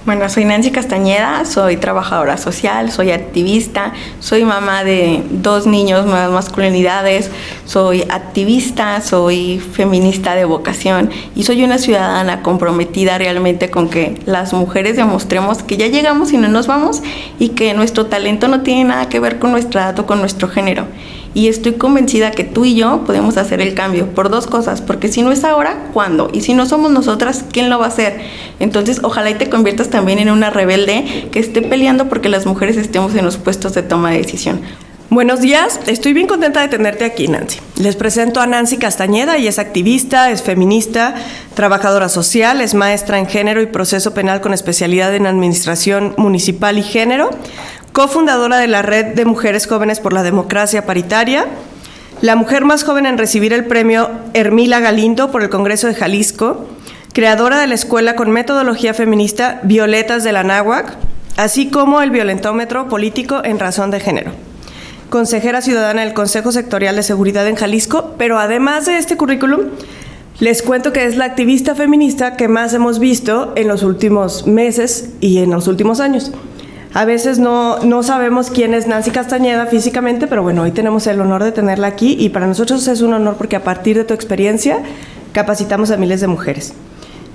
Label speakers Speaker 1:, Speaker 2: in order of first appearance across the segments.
Speaker 1: Bueno, soy Nancy Castañeda, soy trabajadora social, soy activista, soy mamá de 2 niños, nuevas masculinidades, soy activista, soy feminista de vocación y soy una ciudadana comprometida realmente con que las mujeres demostremos que ya llegamos y no nos vamos y que nuestro talento no tiene nada que ver con nuestra edad o con nuestro género. Y estoy convencida que tú y yo podemos hacer el cambio por 2 cosas, porque si no es ahora, ¿cuándo? Y si no somos nosotras, ¿quién lo va a hacer? Entonces, ojalá y te conviertas también en una rebelde que esté peleando porque las mujeres estemos en los puestos de toma de decisión.
Speaker 2: Buenos días, estoy bien contenta de tenerte aquí, Nancy. Les presento a Nancy Castañeda, ella es activista, es feminista, trabajadora social, es maestra en género y proceso penal con especialidad en administración municipal y género, cofundadora de la Red de Mujeres Jóvenes por la Democracia Paritaria, la mujer más joven en recibir el premio Hermila Galindo por el Congreso de Jalisco, creadora de la escuela con metodología feminista Violetas de la Náhuac, así como el violentómetro político en razón de género. Consejera ciudadana del Consejo Sectorial de Seguridad en Jalisco, pero además de este currículum, les cuento que es la activista feminista que más hemos visto en los últimos meses y en los últimos años. A veces no sabemos quién es Nancy Castañeda físicamente, pero bueno, hoy tenemos el honor de tenerla aquí y para nosotros es un honor porque a partir de tu experiencia capacitamos a miles de mujeres.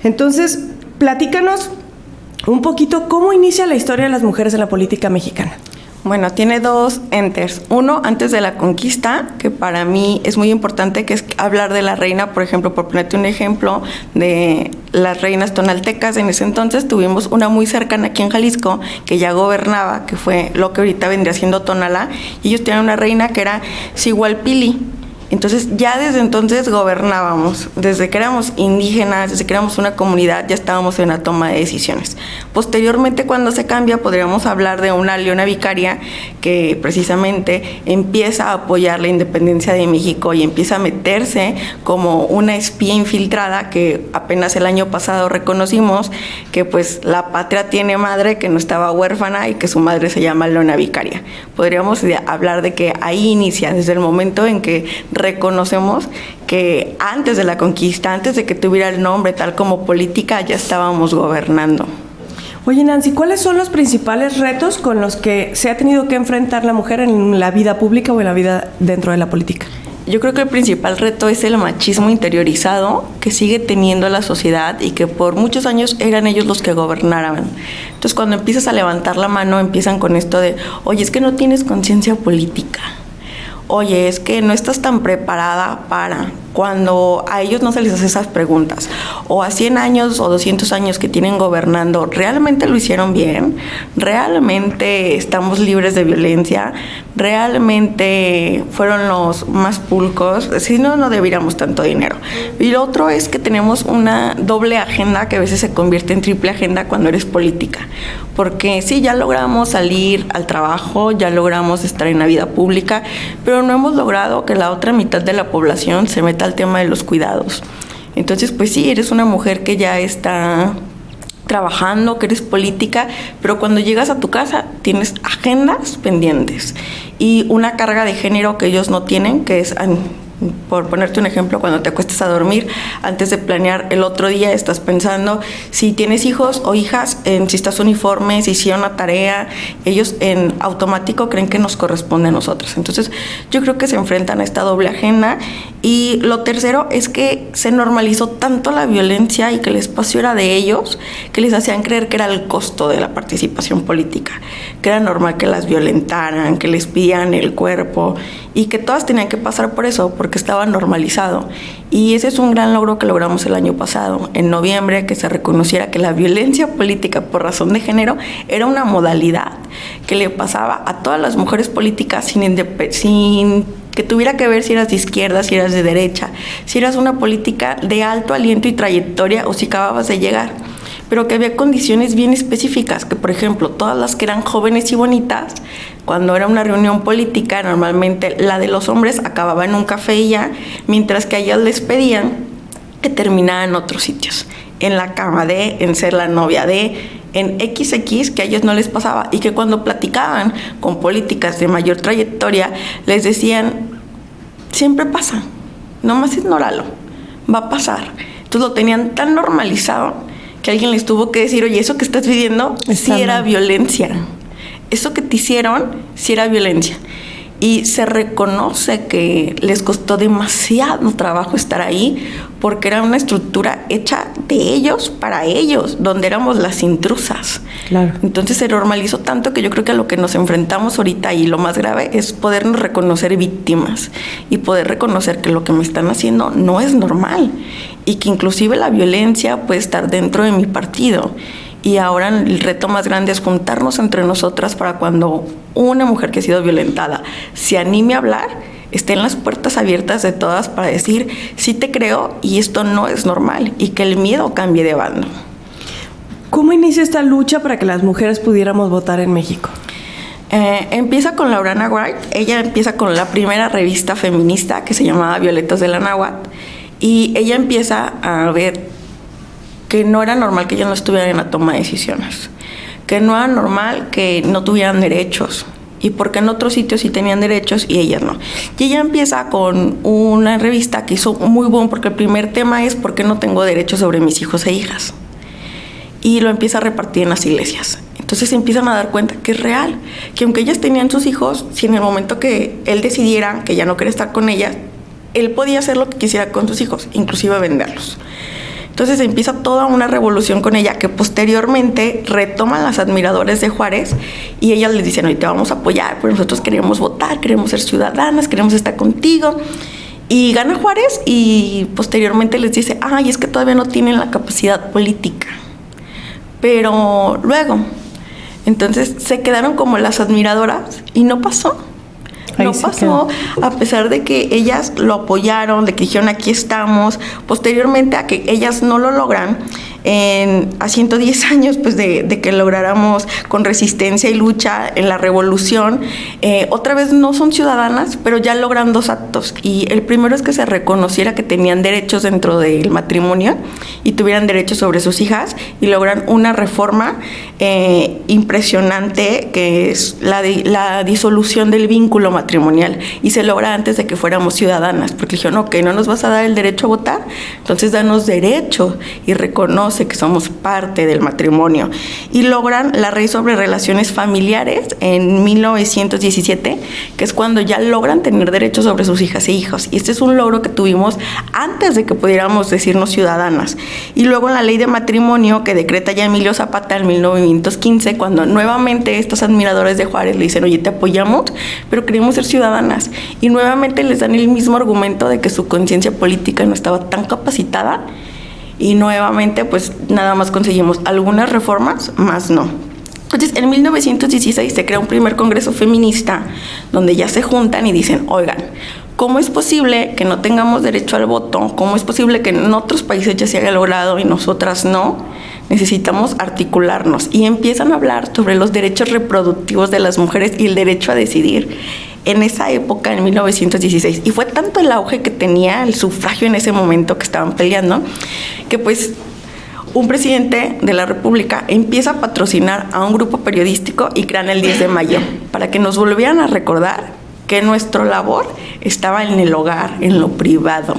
Speaker 2: Entonces, platícanos un poquito cómo inicia la historia de las mujeres en la política mexicana.
Speaker 1: Bueno, tiene 2 enters. Uno, antes de la conquista, que para mí es muy importante, que es hablar de la reina, por ejemplo, por ponerte un ejemplo, de las reinas tonaltecas. En ese entonces tuvimos una muy cercana aquí en Jalisco, que ya gobernaba, que fue lo que ahorita vendría siendo Tonalá, y ellos tenían una reina que era Sigualpili. Entonces, ya desde entonces gobernábamos, desde que éramos indígenas, desde que éramos una comunidad, ya estábamos en la toma de decisiones. Posteriormente, cuando se cambia, podríamos hablar de una Leona Vicaria que precisamente empieza a apoyar la independencia de México y empieza a meterse como una espía infiltrada que apenas el año pasado reconocimos que pues la patria tiene madre, que no estaba huérfana y que su madre se llama Leona Vicaria. Podríamos hablar de que ahí inicia, desde el momento en que reconocemos que antes de la conquista, antes de que tuviera el nombre tal como política, ya estábamos gobernando.
Speaker 2: Oye, Nancy, ¿cuáles son los principales retos con los que se ha tenido que enfrentar la mujer en la vida pública o en la vida dentro de la política?
Speaker 1: Yo creo que el principal reto es el machismo interiorizado que sigue teniendo la sociedad y que por muchos años eran ellos los que gobernaban. Entonces, cuando empiezas a levantar la mano, empiezan con esto de, oye, es que no tienes conciencia política. Oye, es que no estás tan preparada para, cuando a ellos no se les hace esas preguntas, o a 100 años o 200 años que tienen gobernando, ¿realmente lo hicieron bien? ¿Realmente estamos libres de violencia? ¿Realmente fueron los más pulcros? Si no, no deberíamos tanto dinero. Y lo otro es que tenemos una doble agenda que a veces se convierte en triple agenda cuando eres política, porque sí, ya logramos salir al trabajo, ya logramos estar en la vida pública, pero no hemos logrado que la otra mitad de la población se meta al tema de los cuidados. Entonces, pues sí, eres una mujer que ya está trabajando, que eres política, pero cuando llegas a tu casa tienes agendas pendientes y una carga de género que ellos no tienen, que es, por ponerte un ejemplo, cuando te acuestas a dormir, antes de planear el otro día, estás pensando si tienes hijos o hijas, si estás uniforme, si hicieron una tarea, ellos en automático creen que nos corresponde a nosotros. Entonces, yo creo que se enfrentan a esta doble agenda. Y lo tercero es que se normalizó tanto la violencia y que el espacio era de ellos, que les hacían creer que era el costo de la participación política, que era normal que las violentaran, que les pidieran el cuerpo y que todas tenían que pasar por eso, porque estaba normalizado. Y ese es un gran logro que logramos el año pasado, en noviembre, que se reconociera que la violencia política por razón de género era una modalidad que le pasaba a todas las mujeres políticas sin que tuviera que ver si eras de izquierda, si eras de derecha, si eras una política de alto aliento y trayectoria o si acababas de llegar, pero que había condiciones bien específicas, que por ejemplo, todas las que eran jóvenes y bonitas, cuando era una reunión política, normalmente la de los hombres acababa en un café y ya, mientras que a ellas les pedían que terminaran en otros sitios, en la cama de, en ser la novia de, en XX, que a ellos no les pasaba, y que cuando platicaban con políticas de mayor trayectoria, les decían, siempre pasa, nomás ignóralo, va a pasar. Entonces lo tenían tan normalizado que alguien les tuvo que decir, oye, eso que estás viviendo sí era violencia. Eso que te hicieron sí era violencia. Y se reconoce que les costó demasiado trabajo estar ahí porque era una estructura hecha de ellos para ellos, donde éramos las intrusas.
Speaker 2: Claro.
Speaker 1: Entonces se normalizó tanto que yo creo que a lo que nos enfrentamos ahorita y lo más grave es podernos reconocer víctimas y poder reconocer que lo que me están haciendo no es normal y que inclusive la violencia puede estar dentro de mi partido. Y ahora el reto más grande es juntarnos entre nosotras para cuando una mujer que ha sido violentada se anime a hablar, estén las puertas abiertas de todas para decir, sí te creo y esto no es normal, y que el miedo cambie de bando.
Speaker 2: ¿Cómo inicia esta lucha para que las mujeres pudiéramos votar en México?
Speaker 1: Empieza con Laurana Wright. Ella empieza con la primera revista feminista que se llamaba Violetas de la Náhuatl, y ella empieza a ver que no era normal que ellas no estuvieran en la toma de decisiones, que no era normal que no tuvieran derechos, y porque en otros sitios sí tenían derechos y ellas no. Y ella empieza con una revista que hizo muy bueno, porque el primer tema es ¿por qué no tengo derechos sobre mis hijos e hijas? Y lo empieza a repartir en las iglesias. Entonces se empiezan a dar cuenta que es real, que aunque ellas tenían sus hijos, si en el momento que él decidiera que ya no quería estar con ellas, él podía hacer lo que quisiera con sus hijos, inclusive venderlos. Entonces empieza toda una revolución con ella que posteriormente retoman las admiradores de Juárez y ellas les dicen, oye, te vamos a apoyar, pero nosotros queremos votar, queremos ser ciudadanas, queremos estar contigo. Y gana Juárez y posteriormente les dice, ay, es que todavía no tienen la capacidad política. Pero luego, entonces se quedaron como las admiradoras y no pasó. No pasó, a pesar de que ellas lo apoyaron, de que dijeron aquí estamos. Posteriormente a que ellas no lo logran, a 110 años pues de que lográramos con resistencia y lucha en la revolución, otra vez no son ciudadanas, pero ya logran dos actos. Y el primero es que se reconociera que tenían derechos dentro del matrimonio y tuvieran derechos sobre sus hijas, y logran una reforma impresionante que es la disolución del vínculo matrimonial, y se logra antes de que fuéramos ciudadanas, porque dijeron, ok, no nos vas a dar el derecho a votar, entonces danos derecho y reconoce que somos parte del matrimonio. Y logran la ley sobre relaciones familiares en 1917, que es cuando ya logran tener derechos sobre sus hijas e hijos, y este es un logro que tuvimos antes de que pudiéramos decirnos ciudadanas. Y luego la ley de matrimonio que decreta ya Emilio Zapata en 1915, cuando nuevamente estos admiradores de Juárez le dicen, oye, te apoyamos, pero queremos ser ciudadanas, y nuevamente les dan el mismo argumento de que su conciencia política no estaba tan capacitada, y nuevamente pues nada más conseguimos algunas reformas, más no. Entonces en 1916 se crea un primer congreso feminista donde ya se juntan y dicen, oigan, ¿cómo es posible que no tengamos derecho al voto? ¿Cómo es posible que en otros países ya se haya logrado y nosotras no? Necesitamos articularnos, y empiezan a hablar sobre los derechos reproductivos de las mujeres y el derecho a decidir. En esa época, en 1916, y fue tanto el auge que tenía el sufragio en ese momento que estaban peleando, que pues un presidente de la República empieza a patrocinar a un grupo periodístico y crean el 10 de mayo, para que nos volvieran a recordar que nuestra labor estaba en el hogar, en lo privado.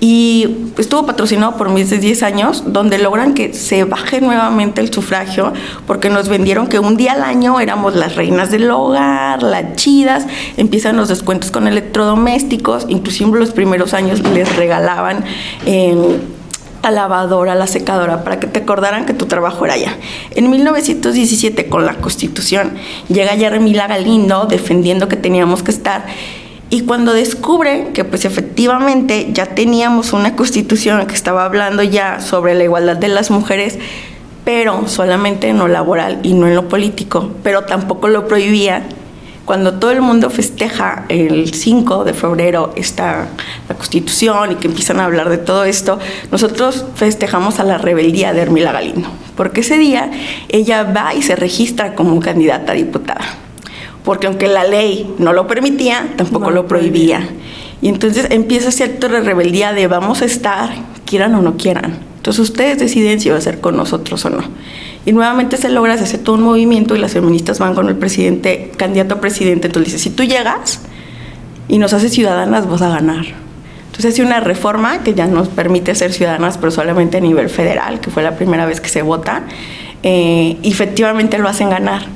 Speaker 1: Y estuvo patrocinado por más de 10 años, donde logran que se baje nuevamente el sufragio, porque nos vendieron que un día al año éramos las reinas del hogar, las chidas, empiezan los descuentos con electrodomésticos, inclusive los primeros años les regalaban la lavadora, la secadora, para que te acordaran que tu trabajo era allá. En 1917, con la Constitución, llega Yarmila Galindo defendiendo que teníamos que estar. Y cuando descubren que pues efectivamente ya teníamos una constitución que estaba hablando ya sobre la igualdad de las mujeres, pero solamente en lo laboral y no en lo político, pero tampoco lo prohibía, cuando todo el mundo festeja el 5 de febrero la constitución y que empiezan a hablar de todo esto, nosotros festejamos a la rebeldía de Yarmila Galindo, porque ese día ella va y se registra como candidata a diputada. Porque aunque la ley no lo permitía, tampoco lo prohibía. Y entonces empieza ese acto de rebeldía de vamos a estar, quieran o no quieran. Entonces ustedes deciden si va a ser con nosotros o no. Y nuevamente se logra, se hace todo un movimiento y las feministas van con el candidato a presidente. Entonces dice, si tú llegas y nos haces ciudadanas, vas a ganar. Entonces hay una reforma que ya nos permite ser ciudadanas, pero solamente a nivel federal, que fue la primera vez que se vota, y efectivamente lo hacen ganar.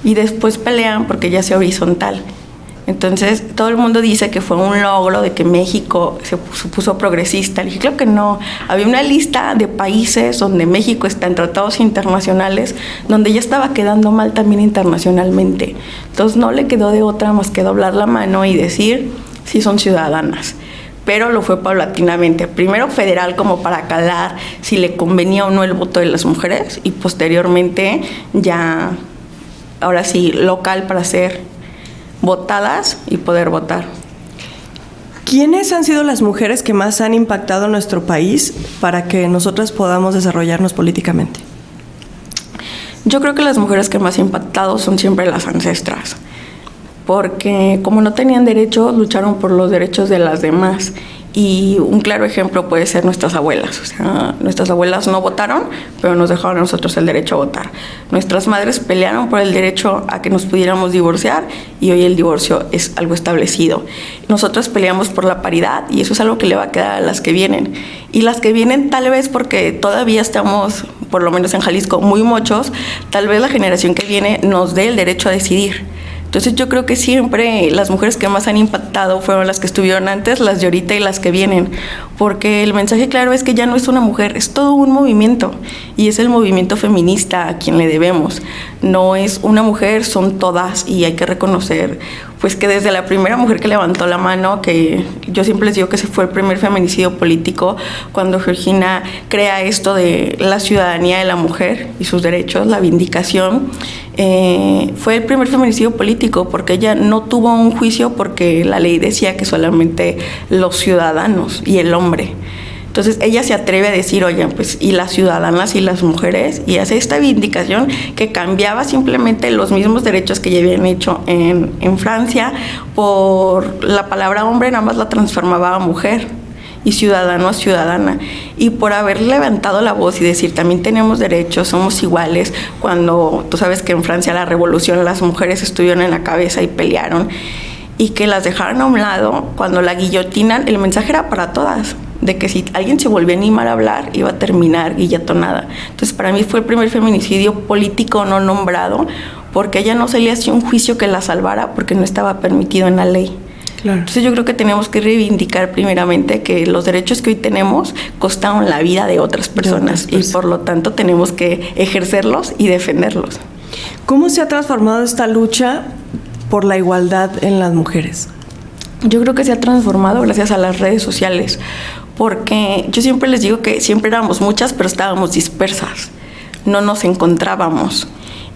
Speaker 1: Y después pelean porque ya sea horizontal. Entonces todo el mundo dice que fue un logro de que México se puso progresista. Le dije, claro que no. Había una lista de países donde México está en tratados internacionales, donde ya estaba quedando mal también internacionalmente. Entonces no le quedó de otra más que doblar la mano y decir, sí son ciudadanas. Pero lo fue paulatinamente. Primero federal, como para calar si le convenía o no el voto de las mujeres, y posteriormente ya, ahora sí, local para ser votadas y poder votar.
Speaker 2: ¿Quiénes han sido las mujeres que más han impactado nuestro país para que nosotras podamos desarrollarnos políticamente?
Speaker 1: Yo creo que las mujeres que más han impactado son siempre las ancestras, porque como no tenían derechos, lucharon por los derechos de las demás. Y un claro ejemplo puede ser nuestras abuelas. O sea, nuestras abuelas no votaron, pero nos dejaron a nosotros el derecho a votar. Nuestras madres pelearon por el derecho a que nos pudiéramos divorciar, y hoy el divorcio es algo establecido. Nosotros peleamos por la paridad, y eso es algo que le va a quedar a las que vienen. Y las que vienen, tal vez porque todavía estamos, por lo menos en Jalisco, muy mochos, tal vez la generación que viene nos dé el derecho a decidir. Entonces yo creo que siempre las mujeres que más han impactado fueron las que estuvieron antes, las de ahorita y las que vienen, porque el mensaje claro es que ya no es una mujer, es todo un movimiento, y es el movimiento feminista a quien le debemos. No es una mujer, son todas, y hay que reconocer pues que desde la primera mujer que levantó la mano, que yo siempre les digo que ese fue el primer feminicidio político, cuando Georgina crea esto de la ciudadanía de la mujer y sus derechos, la vindicación, fue el primer feminicidio político, porque ella no tuvo un juicio porque la ley decía que solamente los ciudadanos y el hombre. Entonces ella se atreve a decir, oye, pues y las ciudadanas y las mujeres, y hace esta vindicación que cambiaba simplemente los mismos derechos que ya habían hecho en Francia. Por la palabra hombre nada más la transformaba a mujer, y ciudadano a ciudadana, y por haber levantado la voz y decir también tenemos derechos, somos iguales, cuando tú sabes que en Francia la revolución las mujeres estuvieron en la cabeza y pelearon, y que las dejaron a un lado. Cuando la guillotinan, el mensaje era para todas, de que si alguien se volvía a animar a hablar, iba a terminar guillotonada. Entonces para mí fue el primer feminicidio político no nombrado, porque ella no se le hacía un juicio que la salvara, porque no estaba permitido en la ley. Claro. Entonces yo creo que tenemos que reivindicar primeramente que los derechos que hoy tenemos costaron la vida de otras personas, y por lo tanto tenemos que ejercerlos y defenderlos.
Speaker 2: ¿Cómo se ha transformado esta lucha por la igualdad en las mujeres?
Speaker 1: Yo creo que se ha transformado gracias a las redes sociales, porque yo siempre les digo que siempre éramos muchas, pero estábamos dispersas, no nos encontrábamos.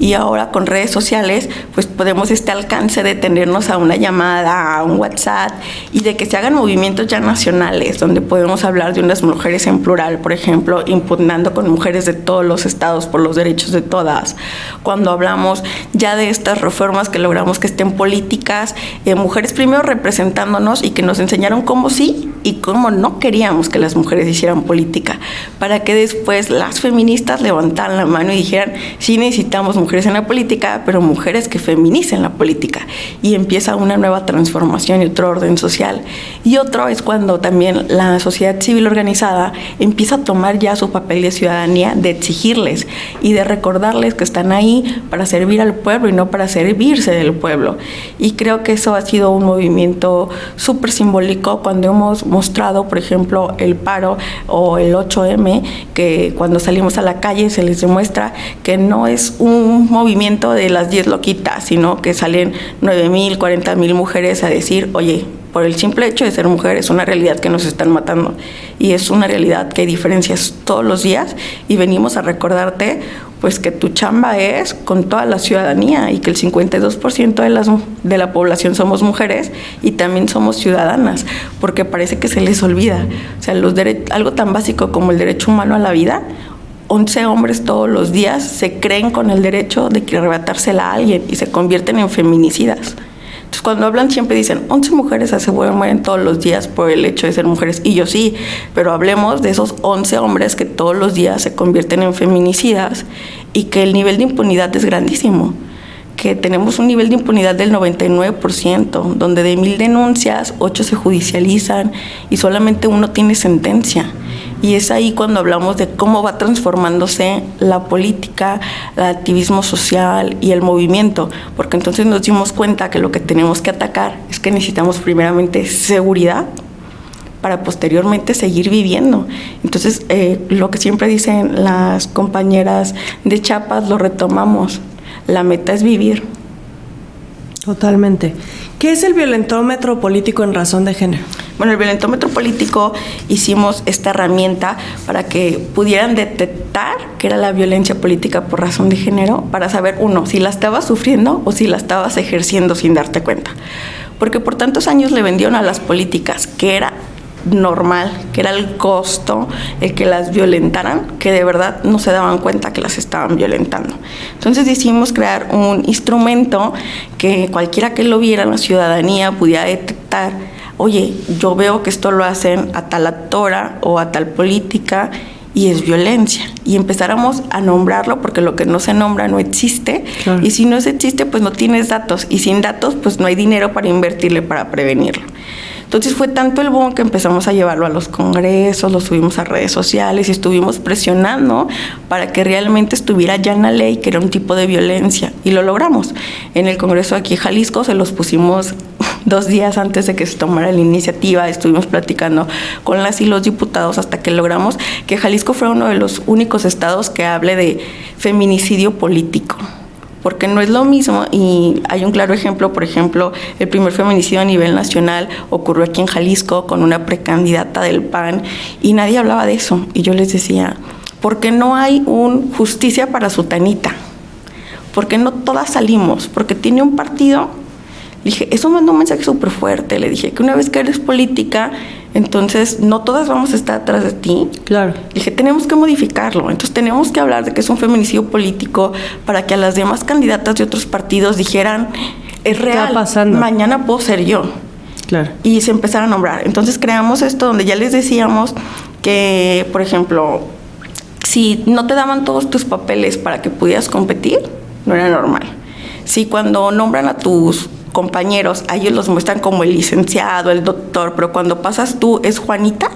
Speaker 1: Y ahora con redes sociales pues podemos alcance de tenernos a una llamada, a un WhatsApp, y de que se hagan movimientos ya nacionales donde podemos hablar de unas mujeres en plural, por ejemplo, impugnando con mujeres de todos los estados por los derechos de todas. Cuando hablamos ya de estas reformas que logramos que estén políticas, mujeres primero representándonos y que nos enseñaron cómo sí y cómo no queríamos que las mujeres hicieran política, para que después las feministas levantaran la mano y dijeran, sí necesitamos mujeres en la política, pero mujeres que feminicen la política, y empieza una nueva transformación y otro orden social. Y otro es cuando también la sociedad civil organizada empieza a tomar ya su papel de ciudadanía, de exigirles y de recordarles que están ahí para servir al pueblo y no para servirse del pueblo. Y creo que eso ha sido un movimiento súper simbólico cuando hemos mostrado, por ejemplo, el paro o el 8M, que cuando salimos a la calle se les demuestra que no es un movimiento de las 10 loquitas, sino que salen 9,000, 40,000 mujeres a decir, oye, por el simple hecho de ser mujer es una realidad que nos están matando, y es una realidad que hay diferencias todos los días, y venimos a recordarte pues que tu chamba es con toda la ciudadanía, y que el 52% de la población somos mujeres y también somos ciudadanas, porque parece que se les olvida. O sea, algo tan básico como el derecho humano a la vida, 11 hombres todos los días se creen con el derecho de arrebatársela a alguien y se convierten en feminicidas. Entonces, cuando hablan siempre dicen, 11 mujeres se mueren todos los días por el hecho de ser mujeres. Y yo sí, pero hablemos de esos 11 hombres que todos los días se convierten en feminicidas, y que el nivel de impunidad es grandísimo. que tenemos un nivel de impunidad del 99%, donde de 1,000 denuncias, 8 se judicializan y solamente 1 tiene sentencia. Y es ahí cuando hablamos de cómo va transformándose la política, el activismo social y el movimiento, porque entonces nos dimos cuenta que lo que tenemos que atacar es que necesitamos primeramente seguridad para posteriormente seguir viviendo. Entonces, lo que siempre dicen las compañeras de Chiapas, lo retomamos. La meta es vivir.
Speaker 2: Totalmente. ¿Qué es el violentómetro político en razón de género?
Speaker 1: Bueno, el violentómetro político hicimos esta herramienta para que pudieran detectar qué era la violencia política por razón de género, para saber, uno, si la estabas sufriendo o si la estabas ejerciendo sin darte cuenta. Porque por tantos años le vendieron a las políticas que era normal, que era el costo el que las violentaran, que de verdad no se daban cuenta que las estaban violentando. Entonces decidimos crear un instrumento que cualquiera que lo viera en la ciudadanía pudiera detectar, oye, yo veo que esto lo hacen a tal actora o a tal política y es violencia, y empezáramos a nombrarlo, porque lo que no se nombra no existe. Claro. Y si no existe, pues no tienes datos, y sin datos pues no hay dinero para invertirle para prevenirlo. Entonces fue tanto el boom que empezamos a llevarlo a los congresos, lo subimos a redes sociales y estuvimos presionando para que realmente estuviera ya en la ley que era un tipo de violencia, y lo logramos. En el congreso aquí en Jalisco se los pusimos 2 días antes de que se tomara la iniciativa. Estuvimos platicando con las y los diputados hasta que logramos que Jalisco fuera uno de los únicos estados que hable de feminicidio político. Porque no es lo mismo, y hay un claro ejemplo, por ejemplo, el primer feminicidio a nivel nacional ocurrió aquí en Jalisco con una precandidata del PAN y nadie hablaba de eso. Y yo les decía, ¿por qué no hay justicia para Sutanita? ¿Por qué no todas salimos? Porque tiene un partido. Dije, eso mandó un mensaje súper fuerte. Le dije que una vez que eres política, entonces no todas vamos a estar atrás de ti.
Speaker 2: Claro.
Speaker 1: Dije, tenemos que modificarlo. Entonces tenemos que hablar de que es un feminicidio político para que a las demás candidatas de otros partidos dijeran, es real,
Speaker 2: está pasando.
Speaker 1: Mañana puedo ser yo.
Speaker 2: Claro.
Speaker 1: Y se empezaron a nombrar. Entonces creamos esto donde ya les decíamos que, por ejemplo, si no te daban todos tus papeles para que pudieras competir, no era normal. Si cuando nombran a tus compañeros, a ellos los muestran como el licenciado, el doctor, pero cuando pasas tú es Juanita,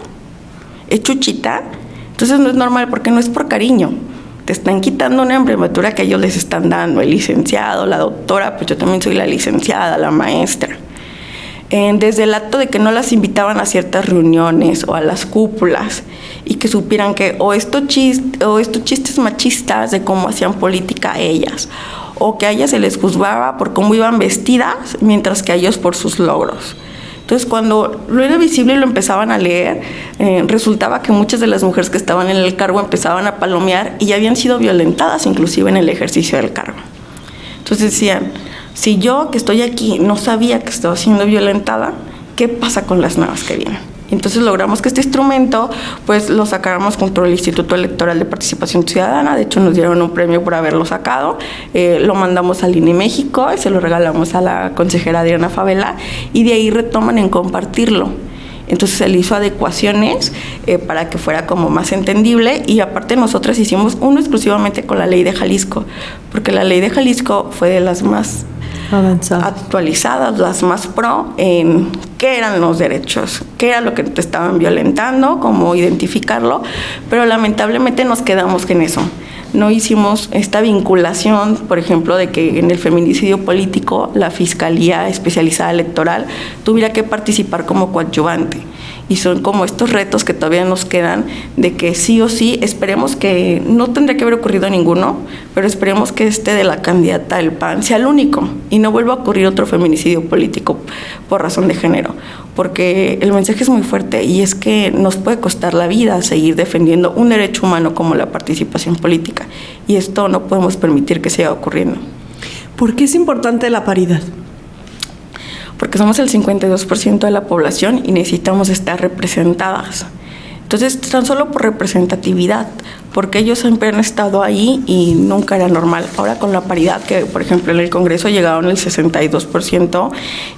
Speaker 1: es Chuchita, entonces no es normal, porque no es por cariño. Te están quitando una emblematura que ellos les están dando, el licenciado, la doctora, pues yo también soy la licenciada, la maestra. Desde el acto de que no las invitaban a ciertas reuniones o a las cúpulas, y que supieran que o estos chistes machistas de cómo hacían política ellas, o que a ellas se les juzgaba por cómo iban vestidas, mientras que a ellos por sus logros. Entonces, cuando lo era visible y lo empezaban a leer, resultaba que muchas de las mujeres que estaban en el cargo empezaban a palomear y ya habían sido violentadas inclusive en el ejercicio del cargo. Entonces decían, si yo que estoy aquí no sabía que estaba siendo violentada, ¿qué pasa con las nuevas que vienen? Entonces logramos que este instrumento pues lo sacáramos junto al Instituto Electoral de Participación Ciudadana. De hecho nos dieron un premio por haberlo sacado. Lo mandamos al INE México y se lo regalamos a la consejera Adriana Favela, y de ahí retoman en compartirlo. Entonces se le hizo adecuaciones para que fuera como más entendible, y aparte nosotras hicimos uno exclusivamente con la ley de Jalisco, porque la ley de Jalisco fue de las más actualizadas, las más pro en qué eran los derechos, qué era lo que te estaban violentando, cómo identificarlo, pero lamentablemente nos quedamos en eso. No hicimos esta vinculación, por ejemplo, de que en el feminicidio político la Fiscalía Especializada Electoral tuviera que participar como coadyuvante. Y son como estos retos que todavía nos quedan, de que sí o sí, esperemos que no tendría que haber ocurrido ninguno, pero esperemos que este de la candidata del PAN sea el único y no vuelva a ocurrir otro feminicidio político por razón de género, porque el mensaje es muy fuerte, y es que nos puede costar la vida seguir defendiendo un derecho humano como la participación política, y esto no podemos permitir que siga ocurriendo.
Speaker 2: ¿Por qué es importante la paridad?
Speaker 1: Porque somos el 52% de la población y necesitamos estar representadas. Entonces, tan solo por representatividad, porque ellos siempre han estado ahí y nunca era normal. Ahora con la paridad, que por ejemplo en el Congreso llegaron el 62%,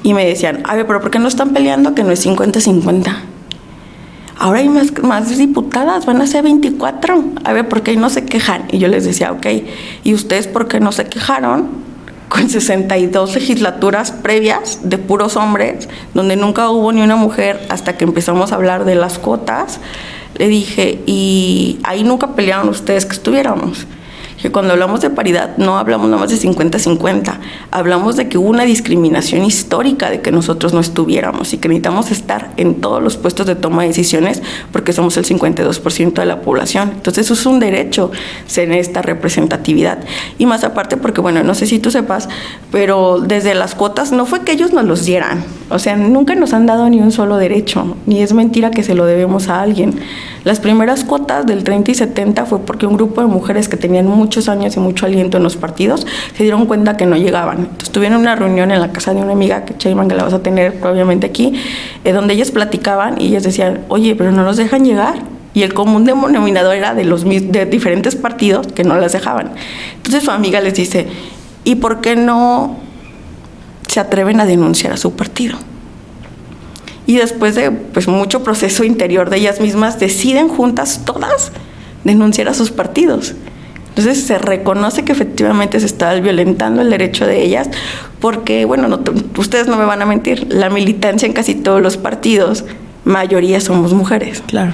Speaker 1: y me decían, a ver, pero ¿por qué no están peleando que no es 50-50? Ahora hay más diputadas, van a ser 24. A ver, ¿por qué no se quejan? Y yo les decía, ok, ¿y ustedes por qué no se quejaron con 62 legislaturas previas de puros hombres, donde nunca hubo ni una mujer hasta que empezamos a hablar de las cuotas, le dije, y ahí nunca pelearon ustedes que estuviéramos. Que cuando hablamos de paridad no hablamos nada más de 50-50, hablamos de que hubo una discriminación histórica de que nosotros no estuviéramos y que necesitamos estar en todos los puestos de toma de decisiones porque somos el 52% de la población. Entonces eso es un derecho, ser esta representatividad. Y más aparte porque, bueno, no sé si tú sepas, pero desde las cuotas no fue que ellos nos los dieran, o sea, nunca nos han dado ni un solo derecho, ni es mentira que se lo debemos a alguien. Las primeras cuotas del 30 y 70 fue porque un grupo de mujeres que tenían muchos años y mucho aliento en los partidos se dieron cuenta que no llegaban. Entonces tuvieron una reunión en la casa de una amiga, que Chayman, que la vas a tener probablemente aquí, donde ellas platicaban y ellas decían, oye, pero no nos dejan llegar. Y el común denominador era de diferentes partidos que no las dejaban. Entonces su amiga les dice, ¿y por qué no se atreven a denunciar a su partido? Y después de mucho proceso interior de ellas mismas, deciden juntas todas denunciar a sus partidos. Entonces se reconoce que efectivamente se estaba violentando el derecho de ellas, porque, bueno, ustedes no me van a mentir, la militancia en casi todos los partidos, mayoría somos mujeres.
Speaker 2: Claro.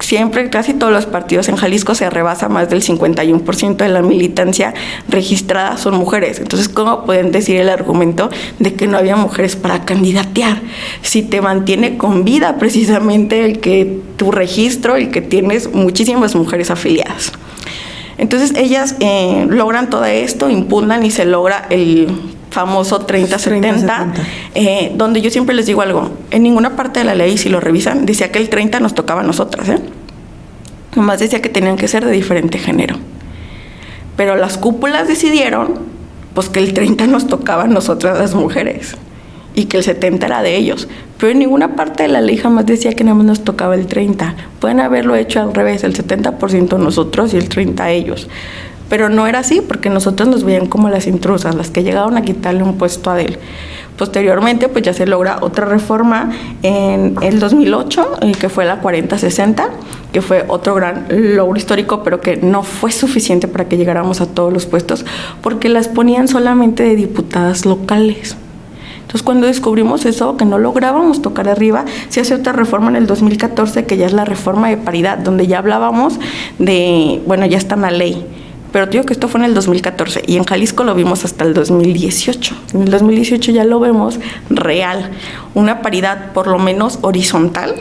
Speaker 1: Siempre, casi todos los partidos en Jalisco se rebasa más del 51% de la militancia registrada son mujeres. Entonces, ¿cómo pueden decir el argumento de que no había mujeres para candidatear? Si te mantiene con vida precisamente el que tu registro, el que tienes muchísimas mujeres afiliadas. Entonces, ellas logran todo esto, impugnan y se logra el famoso 30-70, donde yo siempre les digo algo, en ninguna parte de la ley, si lo revisan, decía que el 30 nos tocaba a nosotras, nomás decía que tenían que ser de diferente género, pero las cúpulas decidieron pues que el 30 nos tocaba a nosotras las mujeres y que el 70 era de ellos, pero en ninguna parte de la ley jamás decía que nada más nos tocaba el 30, pueden haberlo hecho al revés, el 70% nosotros y el 30 ellos. Pero no era así, porque nosotros nos veían como las intrusas, las que llegaron a quitarle un puesto a él. Posteriormente, pues ya se logra otra reforma en el 2008, que fue la 40-60, que fue otro gran logro histórico, pero que no fue suficiente para que llegáramos a todos los puestos, porque las ponían solamente de diputadas locales. Entonces, cuando descubrimos eso, que no lográbamos tocar arriba, se hace otra reforma en el 2014, que ya es la reforma de paridad, donde ya hablábamos de, bueno, ya está en la ley. Pero digo que esto fue en el 2014 y en Jalisco lo vimos hasta el 2018. En el 2018 ya lo vemos real, una paridad por lo menos horizontal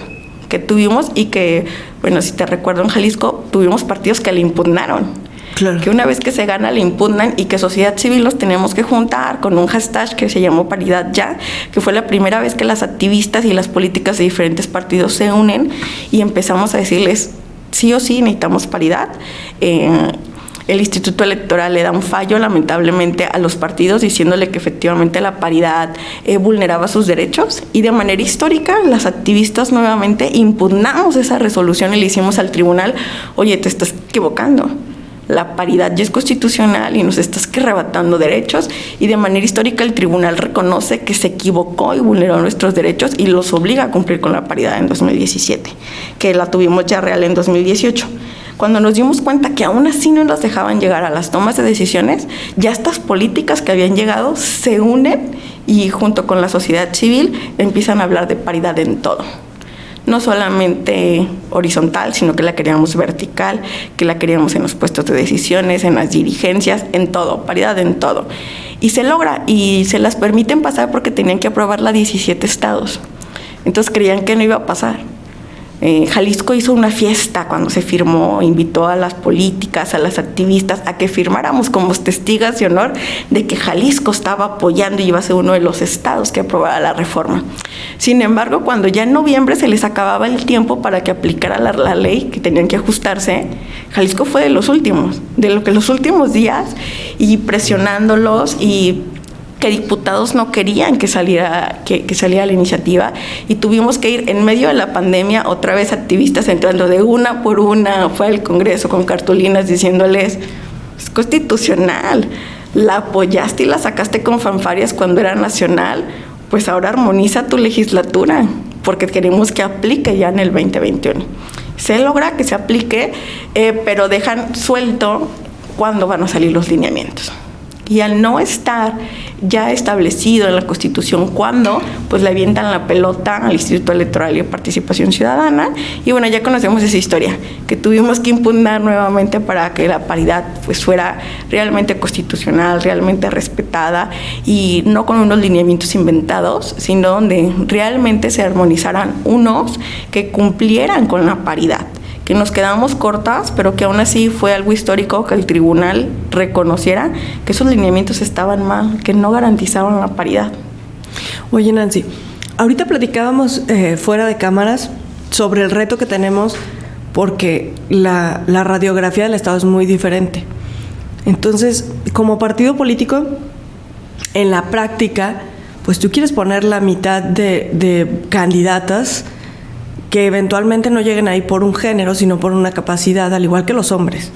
Speaker 1: que tuvimos y que, bueno, si te recuerdo, en Jalisco tuvimos partidos que le impugnaron. Claro. Que una vez que se gana le impugnan y que sociedad civil los tenemos que juntar con un hashtag que se llamó Paridad Ya, que fue la primera vez que las activistas y las políticas de diferentes partidos se unen y empezamos a decirles sí o sí necesitamos paridad. El Instituto Electoral le da un fallo, lamentablemente, a los partidos diciéndole que efectivamente la paridad vulneraba sus derechos y de manera histórica las activistas nuevamente impugnamos esa resolución y le hicimos al tribunal, oye, te estás equivocando. La paridad ya es constitucional y nos estás arrebatando derechos y de manera histórica el tribunal reconoce que se equivocó y vulneró nuestros derechos y los obliga a cumplir con la paridad en 2017, que la tuvimos ya real en 2018. Cuando nos dimos cuenta que aún así no nos dejaban llegar a las tomas de decisiones, ya estas políticas que habían llegado se unen y junto con la sociedad civil empiezan a hablar de paridad en todo. No solamente horizontal, sino que la queríamos vertical, que la queríamos en los puestos de decisiones, en las dirigencias, en todo, paridad en todo. Y se logra, y se las permiten pasar porque tenían que aprobarla 17 estados. Entonces creían que no iba a pasar. Jalisco hizo una fiesta cuando se firmó, invitó a las políticas, a las activistas a que firmáramos como testigas de honor de que Jalisco estaba apoyando y iba a ser uno de los estados que aprobara la reforma. Sin embargo, cuando ya en noviembre se les acababa el tiempo para que aplicara la ley, que tenían que ajustarse, Jalisco fue de los últimos días, y presionándolos y que diputados no querían que saliera la iniciativa y tuvimos que ir en medio de la pandemia otra vez activistas entrando de una por una, fue al Congreso con cartulinas diciéndoles, es constitucional, la apoyaste y la sacaste con fanfarias cuando era nacional, pues ahora armoniza tu legislatura porque queremos que aplique ya en el 2021. Se logra que se aplique, pero dejan suelto cuándo van a salir los lineamientos. Y al no estar ya establecido en la Constitución cuándo, pues le avientan la pelota al Instituto Electoral y de Participación Ciudadana. Y bueno, ya conocemos esa historia, que tuvimos que impugnar nuevamente para que la paridad pues fuera realmente constitucional, realmente respetada, y no con unos lineamientos inventados, sino donde realmente se armonizaran unos que cumplieran con la paridad. Que nos quedamos cortas, pero que aún así fue algo histórico que el tribunal reconociera que esos lineamientos estaban mal, que no garantizaban la paridad.
Speaker 2: Oye, Nancy, ahorita platicábamos fuera de cámaras sobre el reto que tenemos porque la radiografía del Estado es muy diferente. Entonces, como partido político, en la práctica, pues tú quieres poner la mitad de candidatas que eventualmente no lleguen ahí por un género, sino por una capacidad, al igual que los hombres.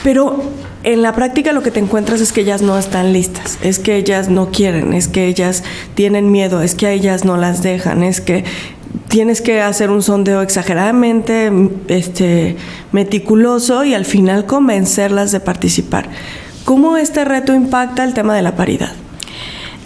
Speaker 2: Pero en la práctica lo que te encuentras es que ellas no están listas, es que ellas no quieren, es que ellas tienen miedo, es que a ellas no las dejan, es que tienes que hacer un sondeo exageradamente meticuloso y al final convencerlas de participar. ¿Cómo este reto impacta el tema de la paridad?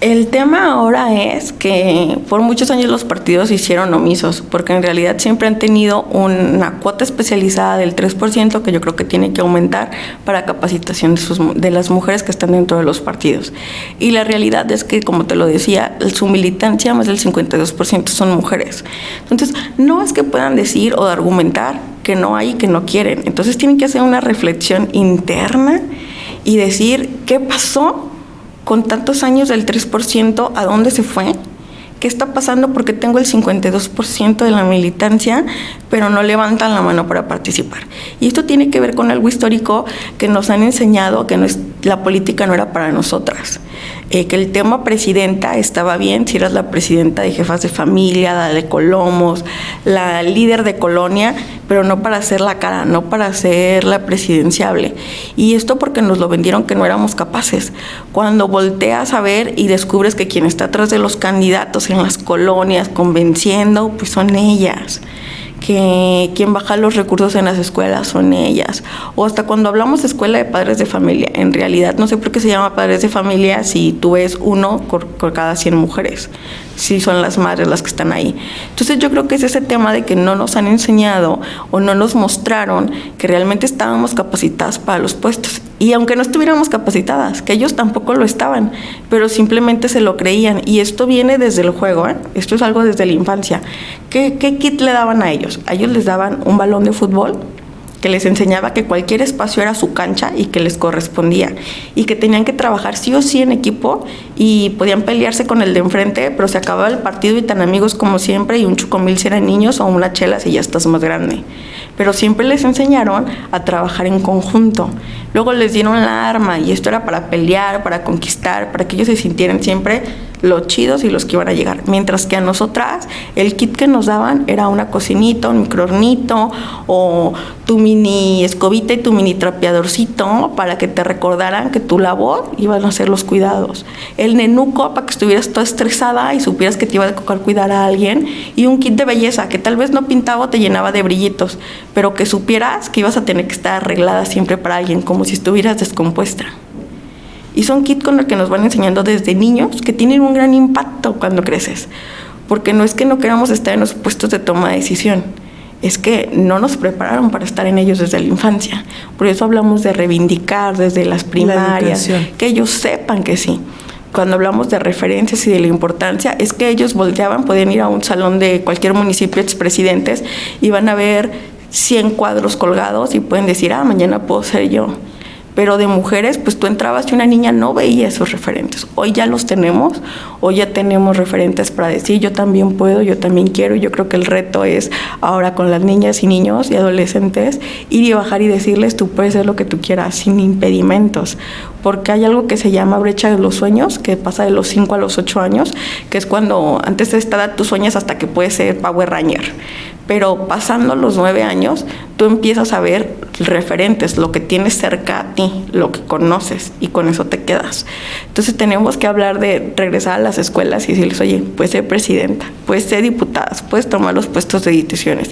Speaker 1: El tema ahora es que por muchos años los partidos se hicieron omisos, porque en realidad siempre han tenido una cuota especializada del 3% que yo creo que tiene que aumentar para capacitación de las mujeres que están dentro de los partidos. Y la realidad es que, como te lo decía, su militancia, más del 52% son mujeres. Entonces, no es que puedan decir o argumentar que no hay y que no quieren. Entonces, tienen que hacer una reflexión interna y decir, ¿qué pasó con tantos años del 3%? ¿A dónde se fue? ¿Qué está pasando? Porque tengo el 52% de la militancia, pero no levantan la mano para participar. Y esto tiene que ver con algo histórico que nos han enseñado, que la política no era para nosotras. Que el tema presidenta estaba bien si eras la presidenta de jefas de familia, la de Colomos, la líder de colonia, pero no para hacer la cara, no para ser la presidenciable. Y esto porque nos lo vendieron que no éramos capaces. Cuando volteas a ver y descubres que quien está atrás de los candidatos en las colonias convenciendo, pues son ellas. Que quien baja los recursos en las escuelas son ellas. O hasta cuando hablamos de escuela de padres de familia, en realidad no sé por qué se llama padres de familia si tú ves uno por cada 100 mujeres, si son las madres las que están ahí. Entonces yo creo que es ese tema de que no nos han enseñado o no nos mostraron que realmente estábamos capacitadas para los puestos. Y aunque no estuviéramos capacitadas, que ellos tampoco lo estaban, pero simplemente se lo creían. Y esto viene desde el juego, ¿eh? Esto es algo desde la infancia. ¿Qué kit le daban a ellos? A ellos les daban un balón de fútbol que les enseñaba que cualquier espacio era su cancha y que les correspondía, y que tenían que trabajar sí o sí en equipo y podían pelearse con el de enfrente, pero se acababa el partido y tan amigos como siempre, y un chocomil si eran niños o una chela si ya estás más grande. Pero siempre les enseñaron a trabajar en conjunto. Luego les dieron la arma y esto era para pelear, para conquistar, para que ellos se sintieran siempre los chidos y los que iban a llegar. Mientras que a nosotras el kit que nos daban era una cocinita, un microhornito o tu mini escobita y tu mini trapeadorcito para que te recordaran que tu labor iban a hacer los cuidados. El nenuco para que estuvieras toda estresada y supieras que te iba a tocar cuidar a alguien, y un kit de belleza que tal vez no pintaba o te llenaba de brillitos, pero que supieras que ibas a tener que estar arreglada siempre para alguien, como si estuvieras descompuesta. Y son kits con los que nos van enseñando desde niños que tienen un gran impacto cuando creces, porque no es que no queramos estar en los puestos de toma de decisión, es que no nos prepararon para estar en ellos desde la infancia. Por eso hablamos de reivindicar desde las primarias, que ellos sepan que sí. Cuando hablamos de referencias y de la importancia, es que ellos volteaban, podían ir a un salón de cualquier municipio de expresidentes y van a ver 100 cuadros colgados y pueden decir, mañana puedo ser yo. Pero de mujeres, pues tú entrabas y una niña no veía esos referentes. Hoy ya los tenemos, hoy ya tenemos referentes para decir, yo también puedo, yo también quiero. Yo creo que el reto es ahora con las niñas y niños y adolescentes, ir y bajar y decirles, tú puedes hacer lo que tú quieras, sin impedimentos. Porque hay algo que se llama brecha de los sueños, que pasa de los 5 a los 8 años, que es cuando antes de esta edad tú sueñas hasta que puedes ser Power Ranger. Pero pasando los 9 años, tú empiezas a ver referentes, lo que tienes cerca a ti, lo que conoces, y con eso te quedas. Entonces tenemos que hablar de regresar a las escuelas y decirles, oye, puedes ser presidenta, puedes ser diputada, puedes tomar los puestos de decisiones.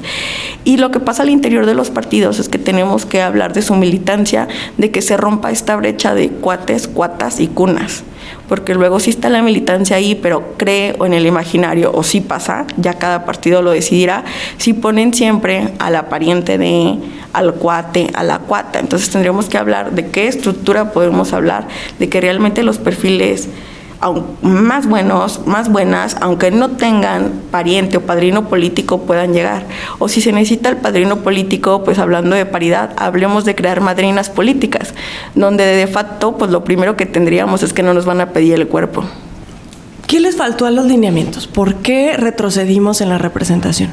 Speaker 1: Y lo que pasa al interior de los partidos es que tenemos que hablar de su militancia, de que se rompa esta brecha de cuates, cuatas y cunas. Porque luego sí está la militancia ahí, pero cree o en el imaginario, o sí pasa, ya cada partido lo decidirá, si ponen siempre a la pariente de, al cuate, a la cuata. Entonces tendríamos que hablar de qué estructura podemos hablar, de que realmente los perfiles más buenos, más buenas, aunque no tengan pariente o padrino político, puedan llegar. O si se necesita el padrino político, pues hablando de paridad, hablemos de crear madrinas políticas, donde de facto, pues lo primero que tendríamos es que no nos van a pedir el cuerpo.
Speaker 2: ¿Qué les faltó a los lineamientos? ¿Por qué retrocedimos en la representación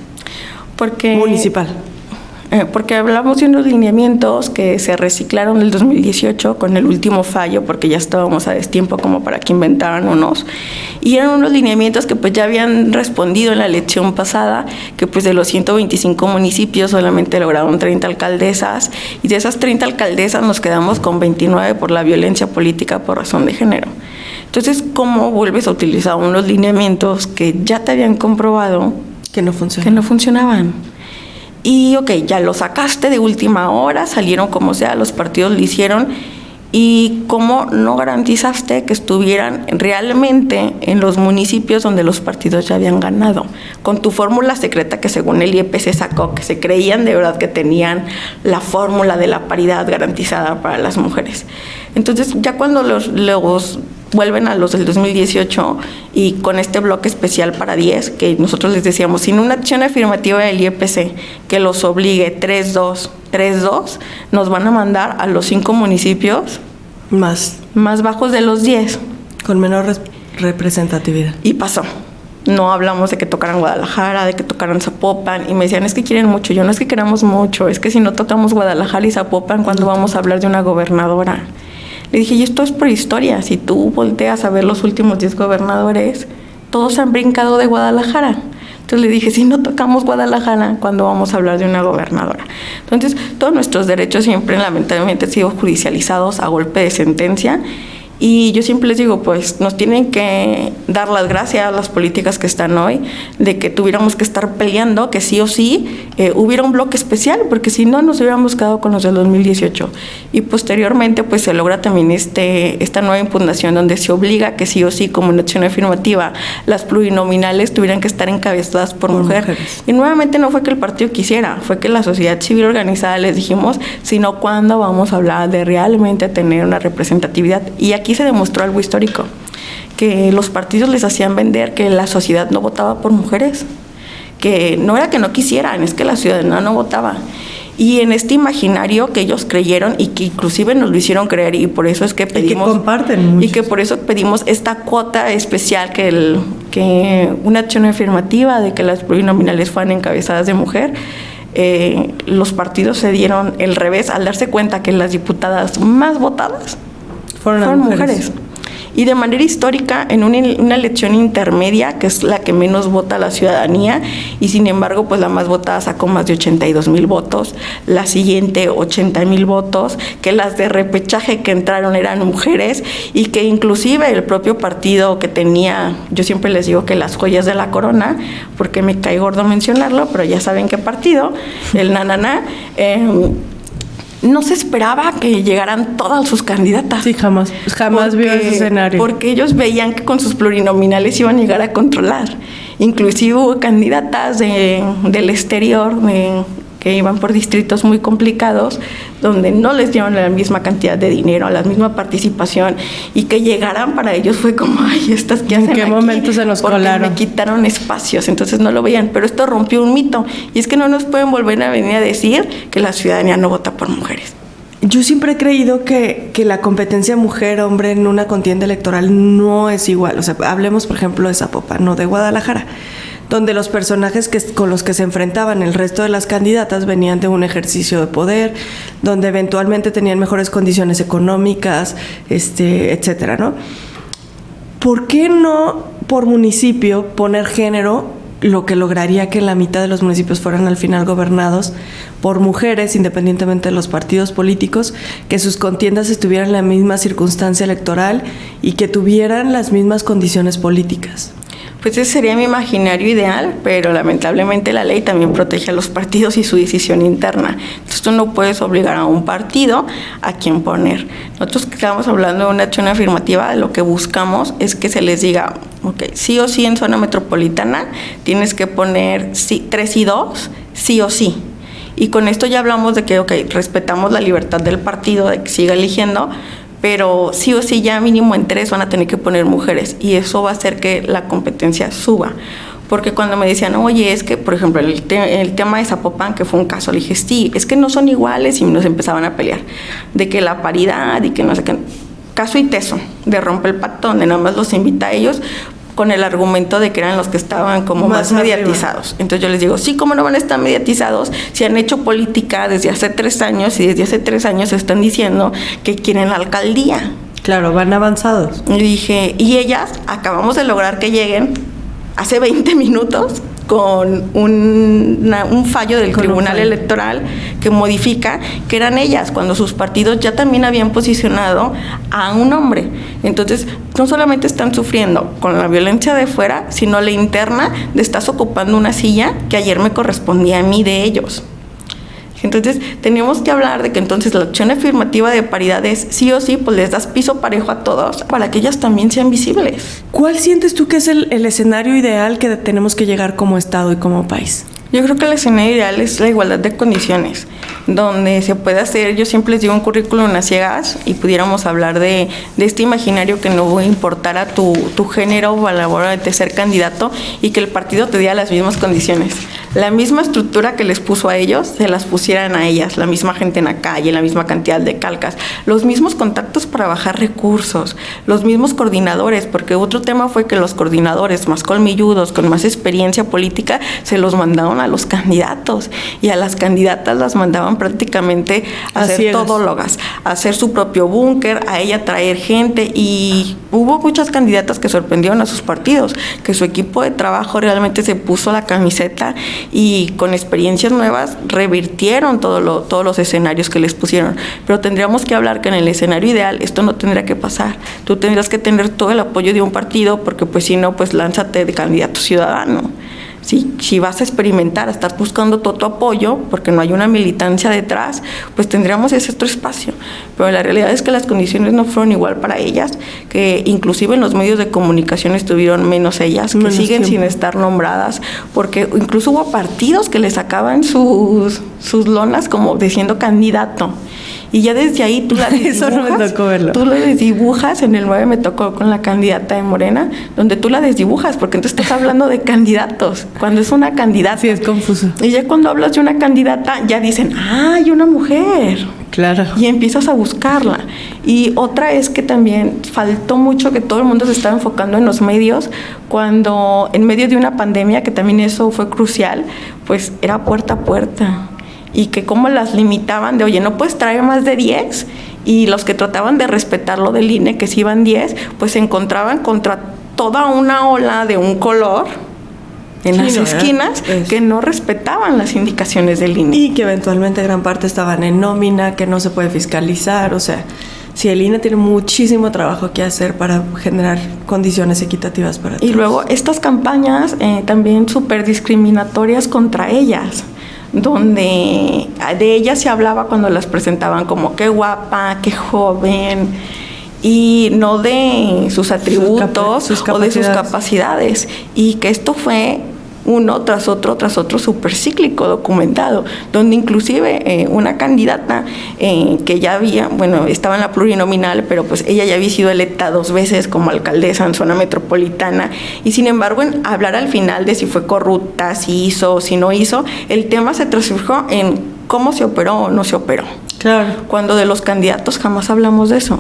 Speaker 2: municipal?
Speaker 1: Porque hablamos de unos lineamientos que se reciclaron en el 2018 con el último fallo, porque ya estábamos a destiempo como para que inventaran unos, y eran unos lineamientos que pues ya habían respondido en la elección pasada, que pues de los 125 municipios solamente lograron 30 alcaldesas, y de esas 30 alcaldesas nos quedamos con 29 por la violencia política por razón de género. Entonces, ¿cómo vuelves a utilizar unos lineamientos que ya te habían comprobado
Speaker 2: que no
Speaker 1: funcionaban? Y ya lo sacaste de última hora, salieron como sea, los partidos lo hicieron, y cómo no garantizaste que estuvieran realmente en los municipios donde los partidos ya habían ganado, con tu fórmula secreta que según el IEPC sacó, que se creían de verdad que tenían la fórmula de la paridad garantizada para las mujeres. Entonces ya cuando los vuelven a los del 2018 y con este bloque especial para 10, que nosotros les decíamos, sin una acción afirmativa del IEPC que los obligue 3-2, nos van a mandar a los 5 municipios más bajos de los 10.
Speaker 2: Con menor representatividad.
Speaker 1: Y pasó. No hablamos de que tocaran Guadalajara, de que tocaran Zapopan, y me decían, es que quieren mucho. Yo no es que queramos mucho, es que si no tocamos Guadalajara y Zapopan, ¿cuándo vamos a hablar de una gobernadora? Le dije, y esto es por historia, si tú volteas a ver los últimos 10 gobernadores, todos han brincado de Guadalajara. Entonces le dije, si no tocamos Guadalajara, ¿cuándo vamos a hablar de una gobernadora? Entonces, todos nuestros derechos siempre lamentablemente han sido judicializados a golpe de sentencia. Y yo siempre les digo, pues nos tienen que dar las gracias a las políticas que están hoy, de que tuviéramos que estar peleando, que sí o sí hubiera un bloque especial, porque si no nos hubiéramos quedado con los del 2018. Y posteriormente pues se logra también esta nueva impugnación donde se obliga que sí o sí, como una acción afirmativa, las plurinominales tuvieran que estar encabezadas por mujeres. Y nuevamente no fue que el partido quisiera, fue que la sociedad civil organizada les dijimos, sino cuándo vamos a hablar de realmente tener una representatividad. Y aquí se demostró algo histórico, que los partidos les hacían vender que la sociedad no votaba por mujeres, que no era que no quisieran, es que la ciudadanía no votaba. Y en este imaginario que ellos creyeron y que inclusive nos lo hicieron creer, y por eso es que pedimos,
Speaker 2: y que comparten muchos.
Speaker 1: Y que por eso pedimos esta cuota especial, que una acción afirmativa de que las plurinominales fueran encabezadas de mujer. Los partidos se dieron el revés al darse cuenta que las diputadas más votadas fueron mujeres. Y de manera histórica, en una elección intermedia, que es la que menos vota la ciudadanía, y sin embargo, pues la más votada sacó más de 82,000 votos, la siguiente 80,000 votos, que las de repechaje que entraron eran mujeres, y que inclusive el propio partido que tenía, yo siempre les digo que las joyas de la corona, porque me cae gordo mencionarlo, pero ya saben qué partido, el Nananá, no se esperaba que llegaran todas sus candidatas.
Speaker 2: Sí, jamás vio ese escenario.
Speaker 1: Porque ellos veían que con sus plurinominales iban a llegar a controlar. Inclusive hubo candidatas del exterior que iban por distritos muy complicados, donde no les llevan la misma cantidad de dinero, la misma participación, y que llegaran para ellos fue como, ay, ¿estas qué hacen aquí?
Speaker 2: ¿En qué momento se nos colaron?
Speaker 1: Porque me quitaron espacios, entonces no lo veían. Pero esto rompió un mito, y es que no nos pueden volver a venir a decir que la ciudadanía no vota por mujeres.
Speaker 2: Yo siempre he creído que la competencia mujer-hombre en una contienda electoral no es igual. O sea, hablemos, por ejemplo, de Zapopan, no de Guadalajara, donde los personajes con los que se enfrentaban el resto de las candidatas venían de un ejercicio de poder, donde eventualmente tenían mejores condiciones económicas, etcétera, ¿no? ¿Por qué no por municipio poner género lo que lograría que la mitad de los municipios fueran al final gobernados por mujeres, independientemente de los partidos políticos, que sus contiendas estuvieran en la misma circunstancia electoral y que tuvieran las mismas condiciones políticas.
Speaker 1: Pues ese sería mi imaginario ideal, pero lamentablemente la ley también protege a los partidos y su decisión interna. Entonces tú no puedes obligar a un partido a quién poner. Nosotros que estamos hablando de una acción afirmativa, lo que buscamos es que se les diga, ok, sí o sí en zona metropolitana tienes que poner 3 y 2, sí o sí. Y con esto ya hablamos de que, ok, respetamos la libertad del partido de que siga eligiendo, pero sí o sí ya mínimo en 3 van a tener que poner mujeres y eso va a hacer que la competencia suba. Porque cuando me decían, oye, es que, por ejemplo, el tema de Zapopan, que fue un caso, le dije, sí, es que no son iguales y nos empezaban a pelear. De que la paridad y que no sé qué. Caso y teso, de Rompe el Pacto, donde nada más los invita a ellos con el argumento de que eran los que estaban como más mediatizados. Entonces yo les digo, sí, ¿cómo no van a estar mediatizados si han hecho política desde hace 3 años y desde hace 3 años están diciendo que quieren la alcaldía?
Speaker 2: Claro, van avanzados.
Speaker 1: Y dije, y ellas acabamos de lograr que lleguen hace 20 minutos con un fallo del Tribunal Electoral que modifica que eran ellas, cuando sus partidos ya también habían posicionado a un hombre. Entonces, no solamente están sufriendo con la violencia de fuera, sino la interna de estás ocupando una silla que ayer me correspondía a mí de ellos. Entonces, tenemos que hablar de que entonces la acción afirmativa de paridad es sí o sí, pues les das piso parejo a todos para que ellas también sean visibles.
Speaker 2: ¿Cuál sientes tú que es el escenario ideal que tenemos que llegar como Estado y como país?
Speaker 1: Yo creo que el escenario ideal es la igualdad de condiciones, donde se puede hacer, yo siempre les digo un currículum a ciegas y pudiéramos hablar de este imaginario que no importara tu género o a la hora de ser candidato y que el partido te diera las mismas condiciones. La misma estructura que les puso a ellos, se las pusieran a ellas, la misma gente en la calle, la misma cantidad de calcas, los mismos contactos para bajar recursos, los mismos coordinadores, porque otro tema fue que los coordinadores más colmilludos, con más experiencia política, se los mandaron a los candidatos y a las candidatas las mandaban prácticamente a ser todólogas, a hacer su propio búnker, a ella traer gente y hubo muchas candidatas que sorprendieron a sus partidos, que su equipo de trabajo realmente se puso la camiseta y con experiencias nuevas revirtieron todos los escenarios que les pusieron. Pero tendríamos que hablar que en el escenario ideal esto no tendría que pasar. Tú tendrías que tener todo el apoyo de un partido porque pues si no, pues lánzate de candidato ciudadano. Si vas a experimentar, a estar buscando todo tu apoyo, porque no hay una militancia detrás, pues tendríamos ese otro espacio. Pero la realidad es que las condiciones no fueron igual para ellas, que inclusive en los medios de comunicación estuvieron menos ellas, que siguen sin estar nombradas, porque incluso hubo partidos que les sacaban sus lonas como diciendo candidato. Y ya desde ahí tú la desdibujas.
Speaker 2: Eso no me tocó verlo.
Speaker 1: Tú la desdibujas, en el 9 me tocó con la candidata de Morena, donde tú la desdibujas, porque entonces estás hablando de candidatos, cuando es una candidata.
Speaker 2: Sí, es confuso.
Speaker 1: Y ya cuando hablas de una candidata, ya dicen, hay una mujer.
Speaker 2: Claro.
Speaker 1: Y empiezas a buscarla. Y otra es que también faltó mucho que todo el mundo se estaba enfocando en los medios, cuando en medio de una pandemia, que también eso fue crucial, pues era puerta a puerta. Y que cómo las limitaban de, oye, no puedes traer más de 10, y los que trataban de respetar lo del INE, que si iban 10, pues se encontraban contra toda una ola de un color en las esquinas que no respetaban las indicaciones del INE.
Speaker 2: Y que eventualmente gran parte estaban en nómina, que no se puede fiscalizar, o sea, sí, el INE tiene muchísimo trabajo que hacer para generar condiciones equitativas para todos.
Speaker 1: Y luego estas campañas también súper discriminatorias contra ellas, donde de ellas se hablaba cuando las presentaban como qué guapa, qué joven, y no de sus atributos o de sus capacidades, y que esto fue uno tras otro súper cíclico documentado, donde inclusive una candidata que ya estaba en la plurinominal, pero pues ella ya había sido electa 2 veces como alcaldesa en zona metropolitana, y sin embargo en hablar al final de si fue corrupta, si hizo o si no hizo, el tema se transfirió en cómo se operó o no se operó.
Speaker 2: Claro.
Speaker 1: Cuando de los candidatos jamás hablamos de eso.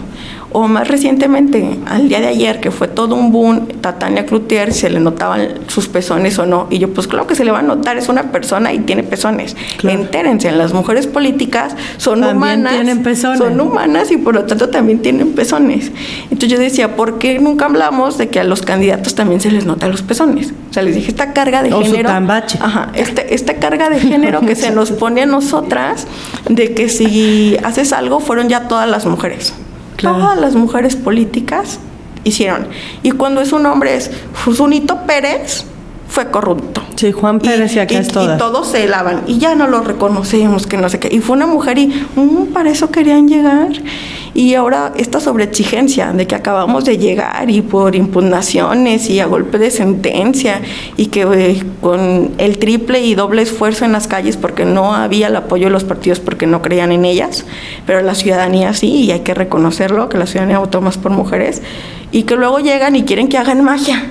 Speaker 1: O más recientemente, al día de ayer, que fue todo un boom, Tania Cloutier, se le notaban sus pezones o no. Y yo, pues claro que se le va a notar, es una persona y tiene pezones.
Speaker 2: Claro.
Speaker 1: Entérense, las mujeres políticas son
Speaker 2: también
Speaker 1: humanas.
Speaker 2: Tienen pezones.
Speaker 1: Son humanas y por lo tanto también tienen pezones. Entonces yo decía, ¿por qué nunca hablamos de que a los candidatos también se les nota los pezones? O sea, les dije, esta carga de género.
Speaker 2: Su tambache.
Speaker 1: Ajá, esta carga de género que se nos pone a nosotras, de que si haces algo, fueron ya todas las mujeres. Claro. Todas las mujeres políticas hicieron. Y cuando es un hombre, es Zunito Pérez fue corrupto.
Speaker 2: Sí, Juan Pérez y acá es todas.
Speaker 1: Y todos se lavan. Y ya no lo reconocemos, que no sé qué. Y fue una mujer y para eso querían llegar. Y ahora esta sobreexigencia de que acabamos de llegar y por impugnaciones y a golpe de sentencia y que con el triple y doble esfuerzo en las calles porque no había el apoyo de los partidos porque no creían en ellas, pero la ciudadanía sí, y hay que reconocerlo, que la ciudadanía votó más por mujeres, y que luego llegan y quieren que hagan magia.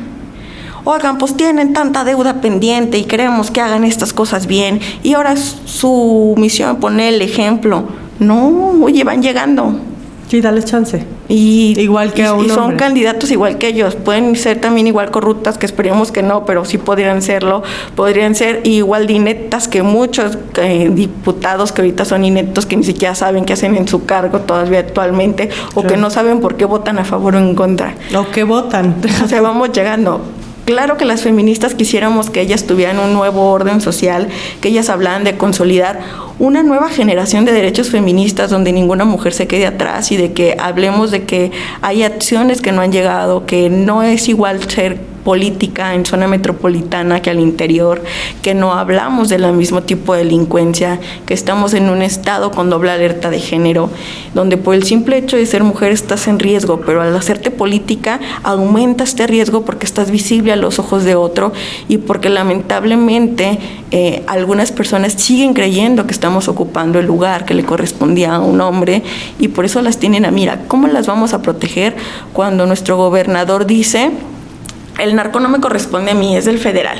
Speaker 1: Oigan, pues tienen tanta deuda pendiente y queremos que hagan estas cosas bien, y ahora es su misión poner el ejemplo. No, oye, van llegando.
Speaker 2: Sí, dale chance.
Speaker 1: Igual que a un hombre. Son candidatos igual que ellos. Pueden ser también igual corruptas, que esperemos que no, pero sí podrían serlo. Podrían ser igual de ineptas que muchos diputados que ahorita son ineptos, que ni siquiera saben qué hacen en su cargo todavía actualmente, o que no saben por qué votan a favor o en contra.
Speaker 2: O que votan.
Speaker 1: O sea, vamos llegando. Claro que las feministas quisiéramos que ellas tuvieran un nuevo orden social, que ellas hablaran de consolidar una nueva generación de derechos feministas donde ninguna mujer se quede atrás y de que hablemos de que hay acciones que no han llegado, que no es igual ser política en zona metropolitana que al interior, que no hablamos del mismo tipo de delincuencia, que estamos en un estado con doble alerta de género, donde por el simple hecho de ser mujer estás en riesgo, pero al hacerte política aumenta este riesgo porque estás visible a los ojos de otro y porque lamentablemente algunas personas siguen creyendo que estamos ocupando el lugar que le correspondía a un hombre y por eso las tienen a mira. ¿Cómo las vamos a proteger cuando nuestro gobernador dice: el narco no me corresponde a mí, es del federal?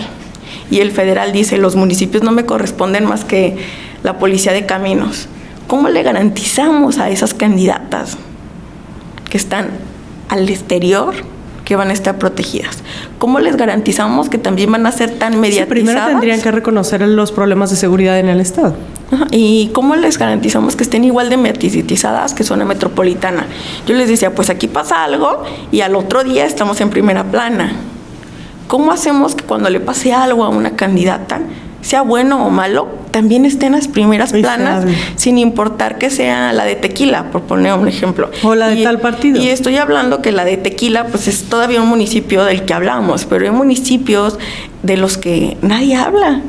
Speaker 1: Y el federal dice: los municipios no me corresponden más que la policía de caminos. ¿Cómo le garantizamos a esas candidatas que están al exterior que van a estar protegidas? ¿Cómo les garantizamos que también van a ser tan mediatizadas?
Speaker 2: Sí, primero tendrían que reconocer los problemas de seguridad en el estado.
Speaker 1: Ajá. ¿Y cómo les garantizamos que estén igual de mediatizadas que zona metropolitana? Yo les decía, pues aquí pasa algo y al otro día estamos en primera plana. ¿Cómo hacemos que cuando le pase algo a una candidata, sea bueno o malo, también esté en las primeras planas, sin importar que sea la de Tequila, por poner un ejemplo?
Speaker 2: O la de tal partido.
Speaker 1: Y estoy hablando que la de Tequila, pues es todavía un municipio del que hablamos, pero hay municipios de los que nadie habla.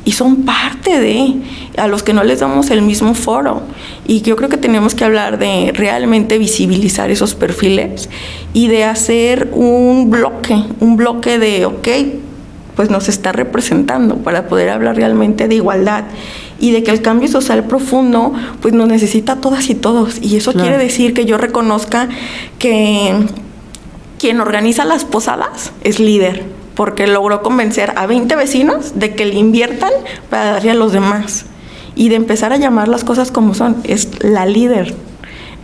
Speaker 1: Y son parte a los que no les damos el mismo foro. Y yo creo que tenemos que hablar de realmente visibilizar esos perfiles y de hacer un bloque de, ok, pues nos está representando para poder hablar realmente de igualdad y de que el cambio social profundo pues nos necesita a todas y todos. Y eso quiere decir que yo reconozca que quien organiza las posadas es líder, porque logró convencer a 20 vecinos de que le inviertan para darle a los demás y de empezar a llamar las cosas como son. Es la líder,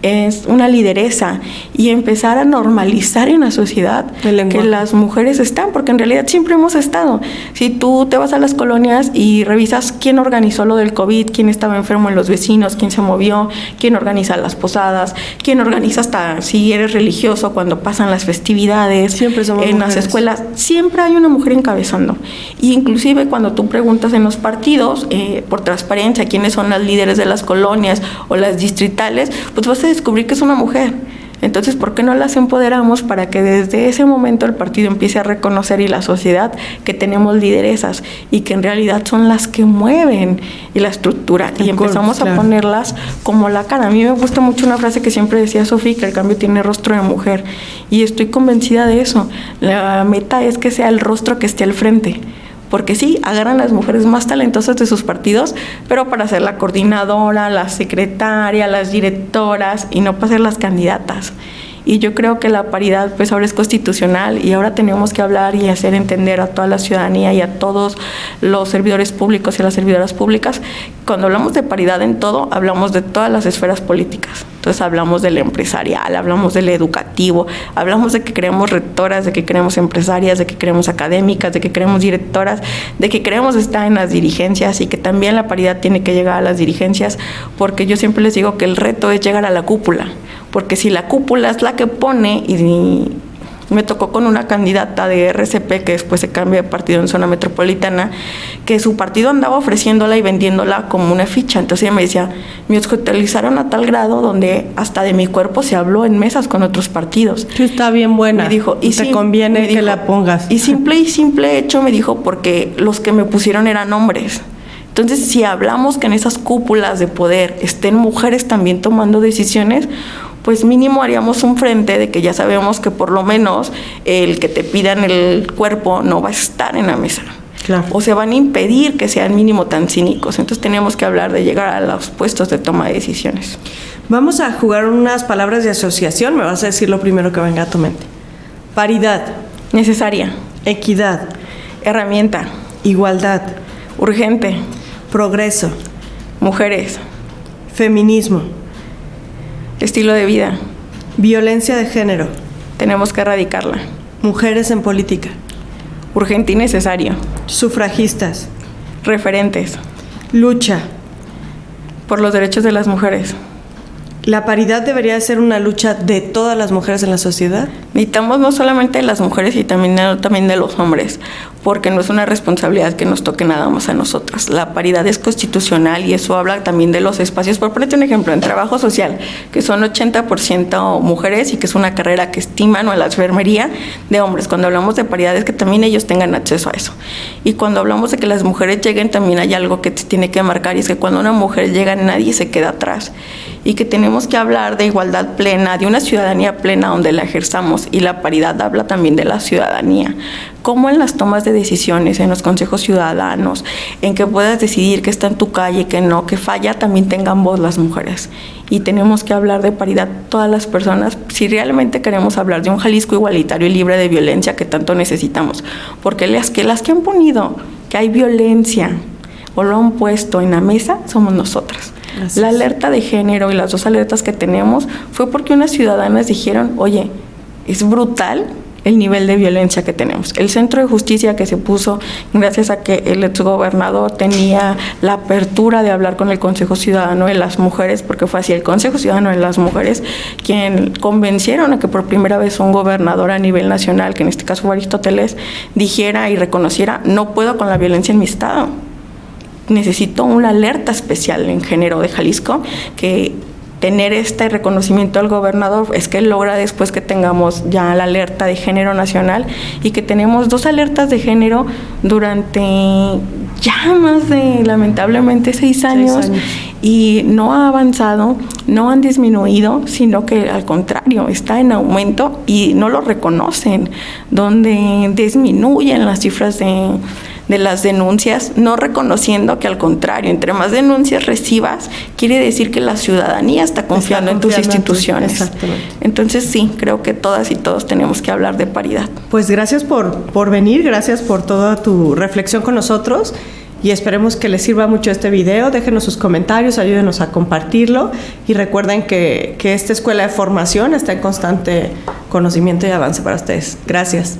Speaker 1: es una lideresa, y empezar a normalizar en la sociedad que las mujeres están, porque en realidad siempre hemos estado. Si tú te vas a las colonias y revisas quién organizó lo del COVID, quién estaba enfermo en los vecinos, quién se movió, quién organiza las posadas, quién organiza hasta si eres religioso cuando pasan las festividades,
Speaker 2: siempre somos
Speaker 1: en
Speaker 2: mujeres.
Speaker 1: Las escuelas, siempre hay una mujer encabezando. Y inclusive cuando tú preguntas en los partidos, por transparencia, quiénes son las líderes de las colonias o las distritales, pues vas a descubrir que es una mujer. Entonces, ¿por qué no las empoderamos para que desde ese momento el partido empiece a reconocer y la sociedad que tenemos lideresas y que en realidad son las que mueven y la estructura y empezamos a ponerlas como la cara? A mí me gusta mucho una frase que siempre decía Sofía, que el cambio tiene rostro de mujer, y estoy convencida de eso. La meta es que sea el rostro que esté al frente. Porque sí, agarran las mujeres más talentosas de sus partidos, pero para ser la coordinadora, la secretaria, las directoras, y no para ser las candidatas. Y yo creo que la paridad pues ahora es constitucional y ahora tenemos que hablar y hacer entender a toda la ciudadanía y a todos los servidores públicos y a las servidoras públicas. Cuando hablamos de paridad en todo, hablamos de todas las esferas políticas. Entonces hablamos del empresarial, hablamos del educativo, hablamos de que queremos rectoras, de que queremos empresarias, de que queremos académicas, de que queremos directoras, de que queremos estar en las dirigencias y que también la paridad tiene que llegar a las dirigencias, porque yo siempre les digo que el reto es llegar a la cúpula, porque si la cúpula es la que pone, y me tocó con una candidata de RCP que después se cambia de partido en zona metropolitana, que su partido andaba ofreciéndola y vendiéndola como una ficha. Entonces ella me decía, me obstaculizaron a tal grado donde hasta de mi cuerpo se habló en mesas con otros partidos.
Speaker 2: Sí, está bien buena.
Speaker 1: Me dijo, y
Speaker 2: te conviene que la pongas.
Speaker 1: Y simple hecho me dijo, porque los que me pusieron eran hombres. Entonces, si hablamos que en esas cúpulas de poder estén mujeres también tomando decisiones, pues mínimo haríamos un frente de que ya sabemos que por lo menos el que te pidan el cuerpo no va a estar en la mesa.
Speaker 2: Claro.
Speaker 1: O se van a impedir que sean mínimo tan cínicos. Entonces tenemos que hablar de llegar a los puestos de toma de decisiones.
Speaker 2: Vamos a jugar unas palabras de asociación. Me vas a decir lo primero que venga a tu mente. Paridad.
Speaker 1: Necesaria.
Speaker 2: Equidad.
Speaker 1: Herramienta.
Speaker 2: Igualdad.
Speaker 1: Urgente.
Speaker 2: Progreso.
Speaker 1: Mujeres.
Speaker 2: Feminismo.
Speaker 1: Estilo de vida.
Speaker 2: Violencia de género.
Speaker 1: Tenemos que erradicarla.
Speaker 2: Mujeres en política.
Speaker 1: Urgente y necesario.
Speaker 2: Sufragistas.
Speaker 1: Referentes.
Speaker 2: Lucha.
Speaker 1: Por los derechos de las mujeres.
Speaker 2: ¿La paridad debería ser una lucha de todas las mujeres en la sociedad?
Speaker 1: Necesitamos no solamente de las mujeres y también de los hombres, porque no es una responsabilidad que nos toque nada más a nosotras. La paridad es constitucional y eso habla también de los espacios. Por ponerte un ejemplo, en trabajo social, que son 80% mujeres y que es una carrera que estiman, o en la enfermería, de hombres. Cuando hablamos de paridad es que también ellos tengan acceso a eso. Y cuando hablamos de que las mujeres lleguen, también hay algo que se tiene que marcar, y es que cuando una mujer llega nadie se queda atrás. Y que tenemos que hablar de igualdad plena, de una ciudadanía plena donde la ejerzamos, y la paridad habla también de la ciudadanía. Como en las tomas de decisiones, en los consejos ciudadanos, en que puedas decidir qué está en tu calle, que no, que falla, también tengan voz las mujeres. Y tenemos que hablar de paridad todas las personas si realmente queremos hablar de un Jalisco igualitario y libre de violencia que tanto necesitamos. Porque las que han ponido que hay violencia o lo han puesto en la mesa somos nosotras. Gracias. La alerta de género y las 2 alertas que tenemos fue porque unas ciudadanas dijeron, oye, es brutal el nivel de violencia que tenemos. El Centro de Justicia que se puso gracias a que el exgobernador tenía la apertura de hablar con el Consejo Ciudadano de las Mujeres, porque fue así, el Consejo Ciudadano de las Mujeres, quien convencieron a que por primera vez un gobernador a nivel nacional, que en este caso fue Aristóteles, dijera y reconociera, no puedo con la violencia en mi estado. Necesito una alerta especial en género de Jalisco, que tener este reconocimiento al gobernador es que logra después que tengamos ya la alerta de género nacional, y que tenemos 2 alertas de género durante ya más de, lamentablemente, 6 años. Y no ha avanzado, no han disminuido, sino que al contrario, está en aumento y no lo reconocen, donde disminuyen las cifras de las denuncias, no reconociendo que al contrario, entre más denuncias recibas, quiere decir que la ciudadanía está confiando en tus instituciones.
Speaker 2: Exactamente.
Speaker 1: Entonces sí, creo que todas y todos tenemos que hablar de paridad.
Speaker 2: Pues gracias por venir, gracias por toda tu reflexión con nosotros, y esperemos que les sirva mucho este video. Déjenos sus comentarios, ayúdenos a compartirlo, y recuerden que esta escuela de formación está en constante conocimiento y avance para ustedes. Gracias.